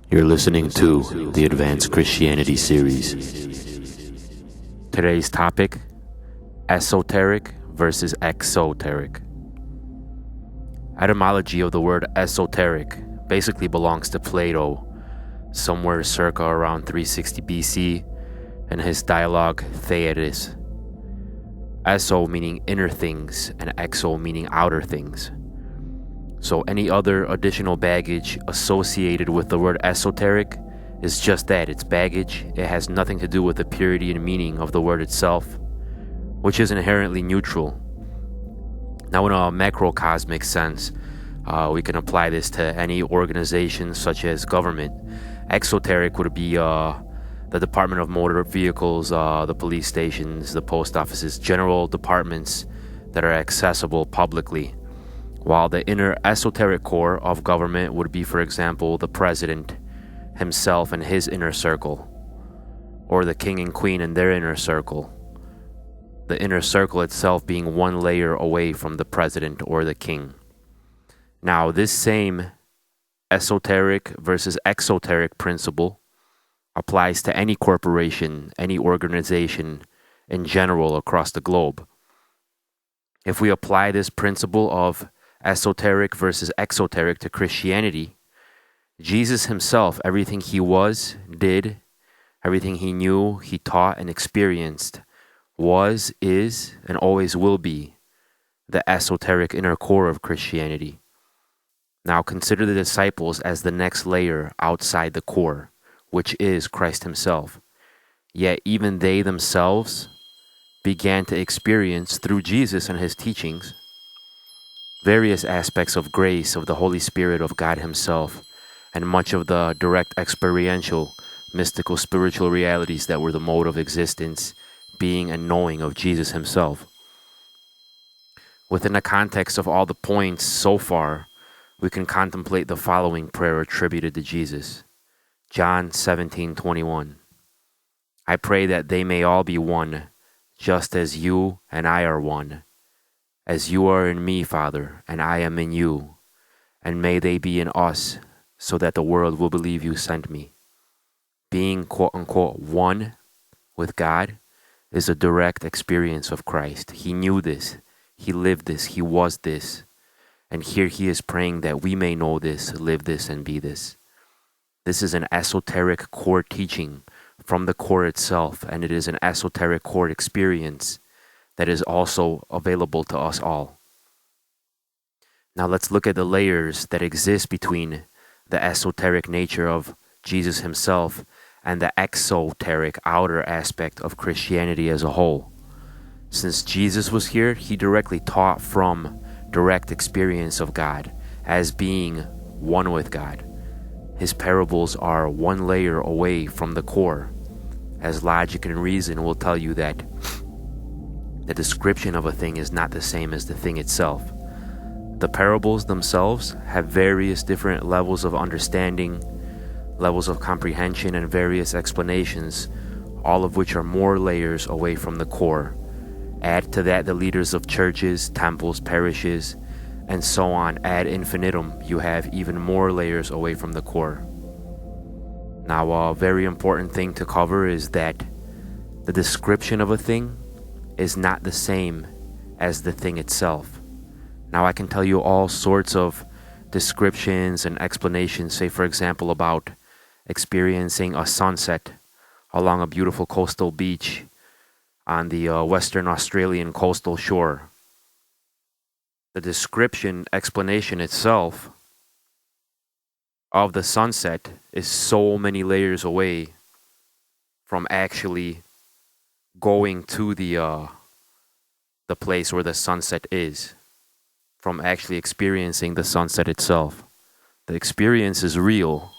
You're listening to the Advanced Christianity series. Today's topic, Esoteric versus Exoteric. Etymology of the word esoteric basically belongs to Plato, somewhere circa around 360 BC, and his dialogue Theaetus. Eso meaning inner things, and exo meaning outer things. So any other additional baggage associated with the word esoteric is just that, it's baggage. It has nothing to do with the purity and meaning of the word itself, which is inherently neutral. Now in a macrocosmic sense, we can apply this to any organization such as government. Exoteric would be the Department of Motor Vehicles, the police stations, the post offices, general departments that are accessible publicly. While the inner esoteric core of government would be, for example, the president himself and his inner circle, or the king and queen and their inner circle. The inner circle itself being one layer away from the president or the king. Now, this same esoteric versus exoteric principle applies to any corporation, any organization in general across the globe. If we apply this principle of esoteric versus exoteric to Christianity, Jesus himself, everything he was, did, everything he knew, he taught and experienced, was, is, and always will be the esoteric inner core of Christianity. Now consider the disciples as the next layer outside the core, which is Christ himself. Yet even they themselves began to experience through Jesus and his teachings various aspects of grace of the Holy Spirit of God himself, and much of the direct experiential, mystical, spiritual realities that were the mode of existence, being, and knowing of Jesus himself. Within the context of all the points so far, we can contemplate the following prayer attributed to Jesus. John 17:21. I pray that they may all be one, just as you and I are one. As you are in me, Father, and I am in you, and may they be in us, so that the world will believe you sent me. Being quote-unquote one with God is a direct experience of Christ. He knew this, he lived this, he was this, and here he is praying that we may know this, live this, and be this. This is an esoteric core teaching from the core itself, and it is an esoteric core experience that is also available to us all. Now let's look at the layers that exist between the esoteric nature of Jesus himself and the exoteric outer aspect of Christianity as a whole. Since Jesus was here, he directly taught from direct experience of God as being one with God. His parables are one layer away from the core, as logic and reason will tell you that the description of a thing is not the same as the thing itself. The parables themselves have various different levels of understanding, levels of comprehension, and various explanations, all of which are more layers away from the core. Add to that the leaders of churches, temples, parishes, and so on ad infinitum. You have even more layers away from the core. Now, a very important thing to cover is that the description of a thing is not the same as the thing itself. Now I can tell you all sorts of descriptions and explanations, say for example about experiencing a sunset along a beautiful coastal beach on the Western Australian coastal shore. The description, explanation itself of the sunset is so many layers away from actually going to the place where the sunset is, from actually experiencing the sunset itself. The experience is real,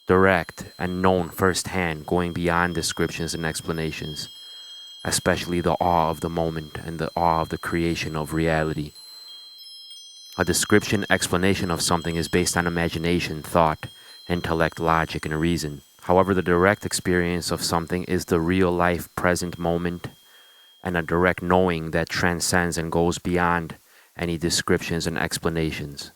direct, and known firsthand, going beyond descriptions and explanations, especially the awe of the moment and the awe of the creation of reality. A description, explanation of something is based on imagination, thought, intellect, logic, and reason. However, the direct experience of something is the real life present moment and a direct knowing that transcends and goes beyond any descriptions and explanations.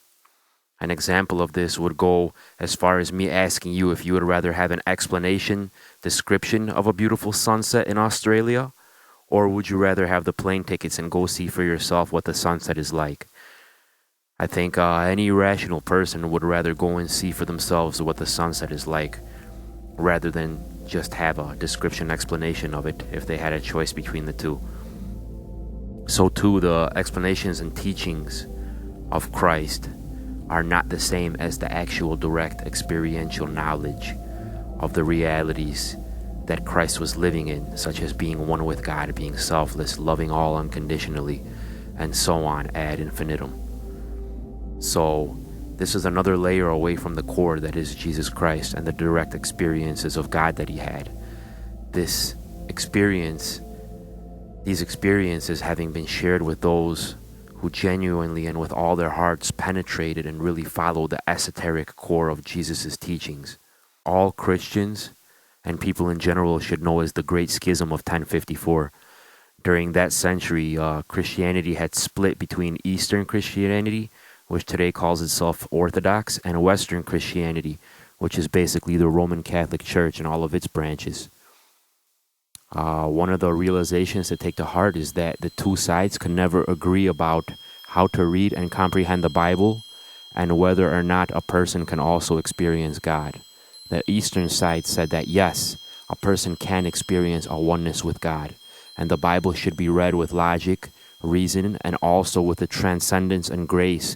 An example of this would go as far as me asking you if you would rather have an explanation, description of a beautiful sunset in Australia, or would you rather have the plane tickets and go see for yourself what the sunset is like? I think any rational person would rather go and see for themselves what the sunset is like, rather than just have a description explanation of it if they had a choice between the two. So too, the explanations and teachings of Christ are not the same as the actual direct experiential knowledge of the realities that Christ was living in, such as being one with God, being selfless, loving all unconditionally, and so on ad infinitum. So this is another layer away from the core that is Jesus Christ and the direct experiences of God that he had. These experiences having been shared with those who genuinely and with all their hearts penetrated and really followed the esoteric core of Jesus' teachings. All Christians and people in general should know as the Great Schism of 1054. During that century, Christianity had split between Eastern Christianity, which today calls itself Orthodox, and Western Christianity, which is basically the Roman Catholic Church and all of its branches. One of the realizations to take to heart is that the two sides could never agree about how to read and comprehend the Bible and whether or not a person can also experience God. The Eastern side said that yes, a person can experience a oneness with God, and the Bible should be read with logic, reason, and also with the transcendence and grace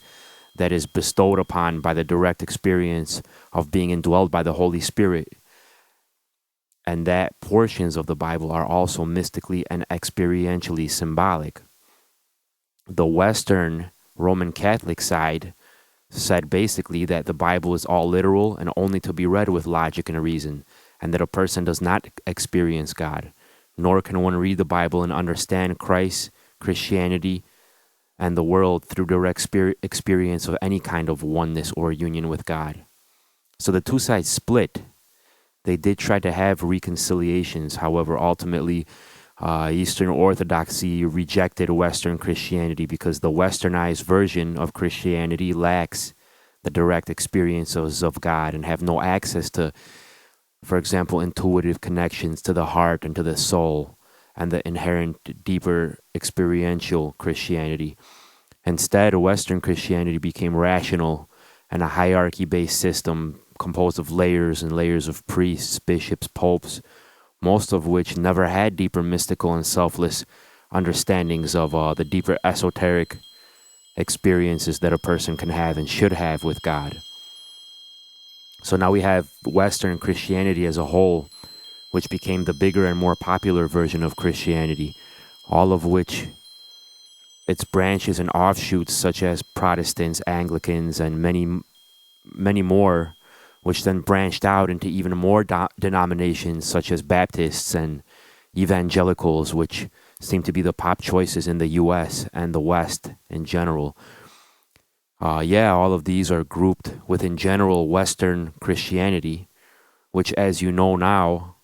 that is bestowed upon by the direct experience of being indwelled by the Holy Spirit. And that portions of the Bible are also mystically and experientially symbolic. The Western Roman Catholic side said basically that the Bible is all literal and only to be read with logic and reason, and that a person does not experience God, nor can one read the Bible and understand Christ, Christianity, and the world through direct experience of any kind of oneness or union with God. So the two sides split. They did try to have reconciliations. However, ultimately, Eastern Orthodoxy rejected Western Christianity because the westernized version of Christianity lacks the direct experiences of God and have no access to, for example, intuitive connections to the heart and to the soul and the inherent deeper experiential Christianity. Instead, Western Christianity became rational and a hierarchy-based system composed of layers and layers of priests, bishops, popes, most of which never had deeper mystical and selfless understandings of the deeper esoteric experiences that a person can have and should have with God. So now we have Western Christianity as a whole, which became the bigger and more popular version of Christianity, all of which its branches and offshoots such as Protestants, Anglicans, and many more, which then branched out into even more denominations such as Baptists and Evangelicals, which seem to be the pop choices in the US and the West in general. All of these are grouped within general Western Christianity, which, as you know now,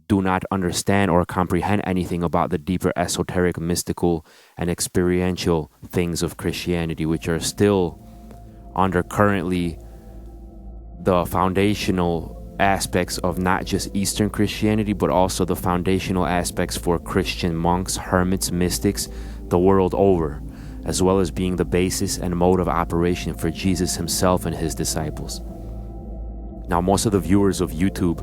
do not understand or comprehend anything about the deeper esoteric, mystical, and experiential things of Christianity, which are still under currently the foundational aspects of not just Eastern Christianity, but also the foundational aspects for Christian monks, hermits, mystics, the world over, as well as being the basis and mode of operation for Jesus himself and his disciples. Now, most of the viewers of YouTube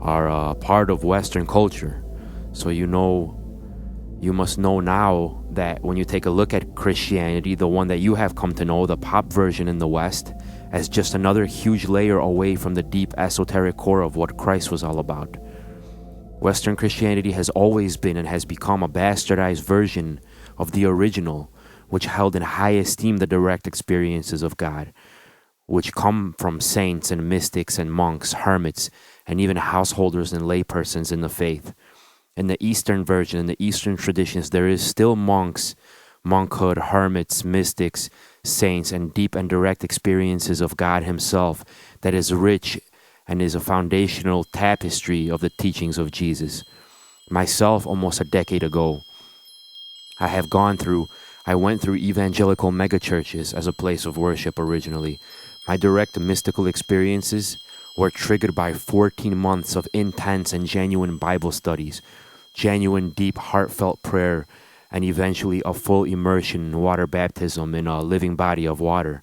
are part of Western culture, so you must know now that when you take a look at Christianity, the one that you have come to know, the pop version in the West, as just another huge layer away from the deep esoteric core of what Christ was all about. Western Christianity has always been and has become a bastardized version of the original, which held in high esteem the direct experiences of God, which come from saints and mystics and monks, hermits, and even householders and laypersons in the faith. In the Eastern version, in the Eastern traditions, there is still monks, monkhood, hermits, mystics, saints, and deep and direct experiences of God himself that is rich and is a foundational tapestry of the teachings of Jesus. Myself, almost a decade ago, I have gone through I went through evangelical megachurches as a place of worship originally. My direct mystical experiences were triggered by 14 months of intense and genuine Bible studies, genuine, deep, heartfelt prayer, and eventually a full immersion in water baptism in a living body of water.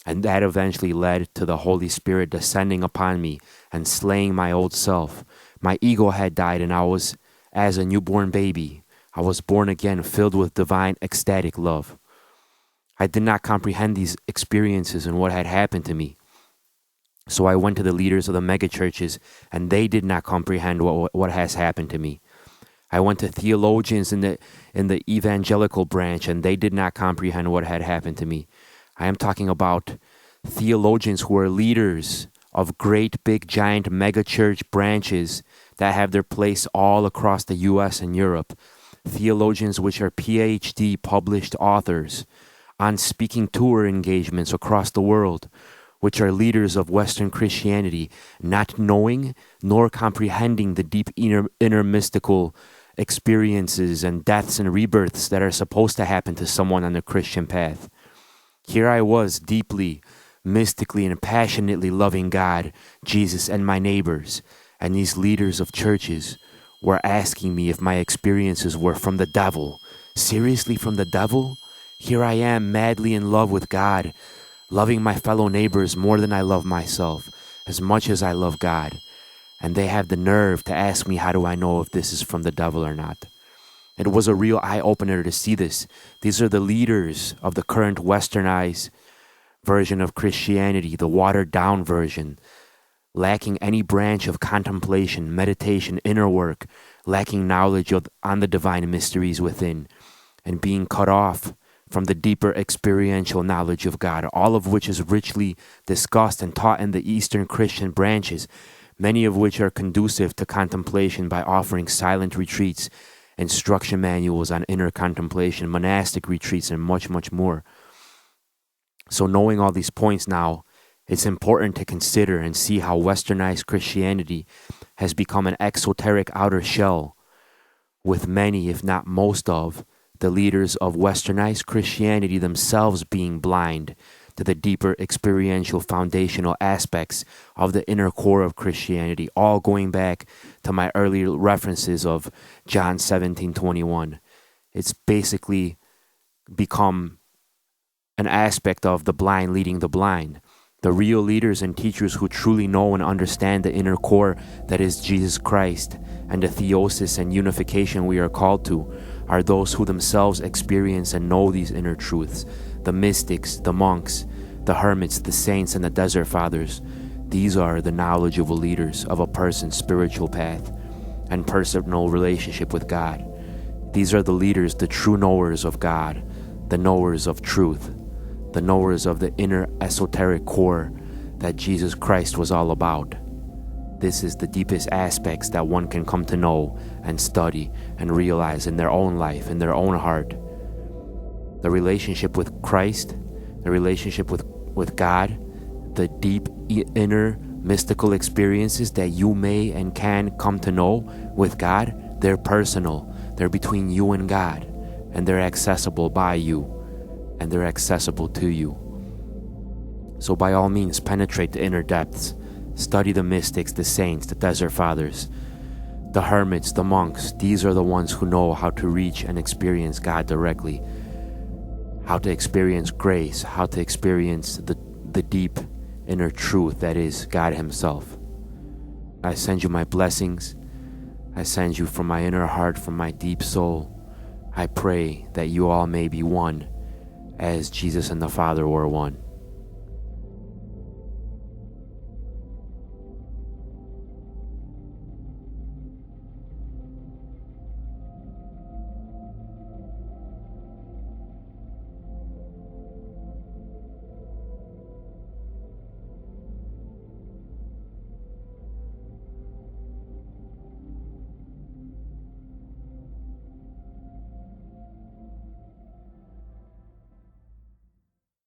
And that eventually led to the Holy Spirit descending upon me and slaying my old self. My ego had died, and I was, as a newborn baby, I was born again, filled with divine, ecstatic love. I did not comprehend these experiences and what had happened to me. So I went to the leaders of the megachurches, and they did not comprehend what has happened to me. I went to theologians in the evangelical branch, and they did not comprehend what had happened to me. I am talking about theologians who are leaders of great, big, giant megachurch branches that have their place all across the U.S. and Europe. Theologians which are PhD published authors on speaking tour engagements across the world, which are leaders of Western Christianity, not knowing nor comprehending the deep inner mystical experiences and deaths and rebirths that are supposed to happen to someone on the Christian path. Here I was, deeply, mystically, and passionately loving God, Jesus, and my neighbors, and these leaders of churches were asking me if my experiences were from the devil. Seriously, from the devil? Here I am, madly in love with God, loving my fellow neighbors more than I love myself, as much as I love God. And they have the nerve to ask me, how do I know if this is from the devil or not? It was a real eye-opener to see this. These are the leaders of the current westernized version of Christianity, the watered-down version, lacking any branch of contemplation, meditation, inner work, lacking knowledge on the divine mysteries within, and being cut off from the deeper experiential knowledge of God, all of which is richly discussed and taught in the Eastern Christian branches, many of which are conducive to contemplation by offering silent retreats, instruction manuals on inner contemplation, monastic retreats, and much, much more. So knowing all these points now, it's important to consider and see how westernized Christianity has become an exoteric outer shell, with many, if not most of, the leaders of westernized Christianity themselves being blind to the deeper experiential foundational aspects of the inner core of Christianity, all going back to my earlier references of John 17:21. It's basically become an aspect of the blind leading the blind. The real leaders and teachers who truly know and understand the inner core that is Jesus Christ and the theosis and unification we are called to are those who themselves experience and know these inner truths. The mystics, the monks, the hermits, the saints, and the desert fathers. These are the knowledgeable leaders of a person's spiritual path and personal relationship with God. These are the leaders, the true knowers of God, the knowers of truth, the knowers of the inner esoteric core that Jesus Christ was all about. This is the deepest aspects that one can come to know and study and realize in their own life, in their own heart. The relationship with Christ, the relationship with God, the deep inner mystical experiences that you may and can come to know with God, they're personal. They're between you and God, and they're accessible by you, and they're accessible to you. So by all means, penetrate the inner depths. Study the mystics, the saints, the desert fathers, the hermits, the monks. These are the ones who know how to reach and experience God directly, how to experience grace, how to experience the deep inner truth that is God Himself. I send you my blessings. I send you from my inner heart, from my deep soul. I pray that you all may be one, as Jesus and the Father were one.